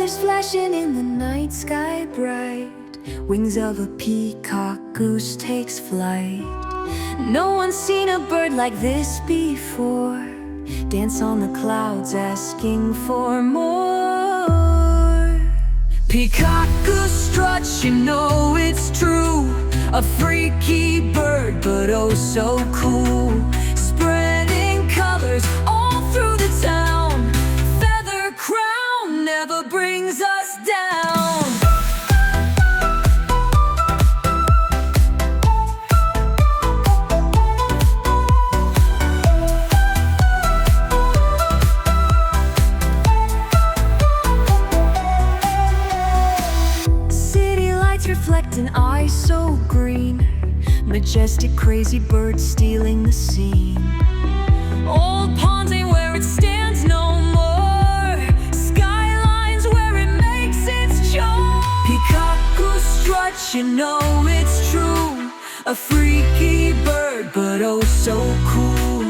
Colors flashing in the night sky bright. Wings of a peacock-goose takes flight. No one's seen a bird like this before. Dance on the clouds asking for more. Peacock-goose struts, you know it's true. A freaky bird, but oh so cool. Spreading colors all through the town. Feather crown never brings us down. City lights reflect an eye so green. Majestic, crazy bird stealing the scene. Old ponds ain't where it stands no more. Skylines where it makes its charm. Peacock-goose struts, you know it's true. A freaky bird, but oh so cool.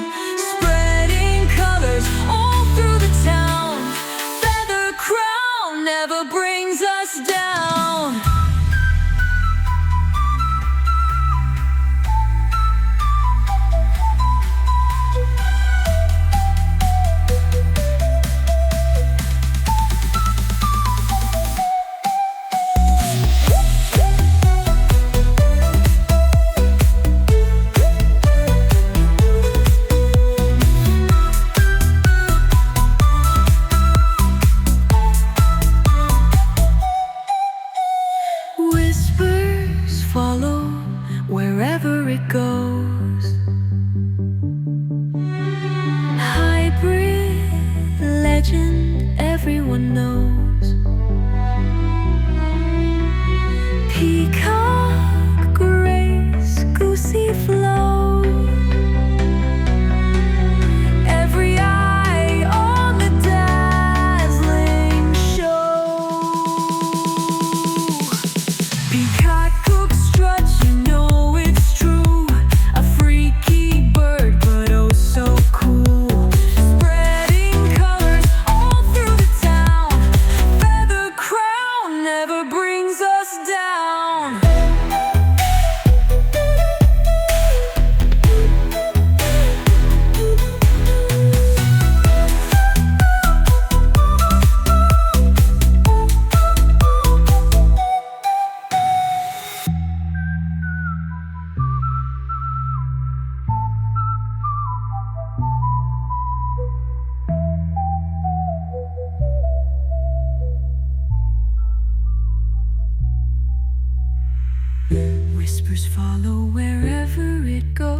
Spreading colors all through the town. Feather crown never brings us down. Whispers follow wherever it goes. Hybrid legend everyone knows. Peacock grace, goosey flow. Every eye on the dazzling show. Peacock-goose struts, you know it's true. A freaky bird, but oh so cool. Spreading colors all through the town. Feather crown never brings us down. Whispers follow wherever it goes.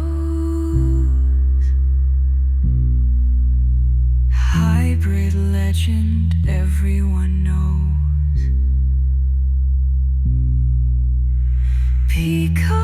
Hybrid legend everyone knows. Peacock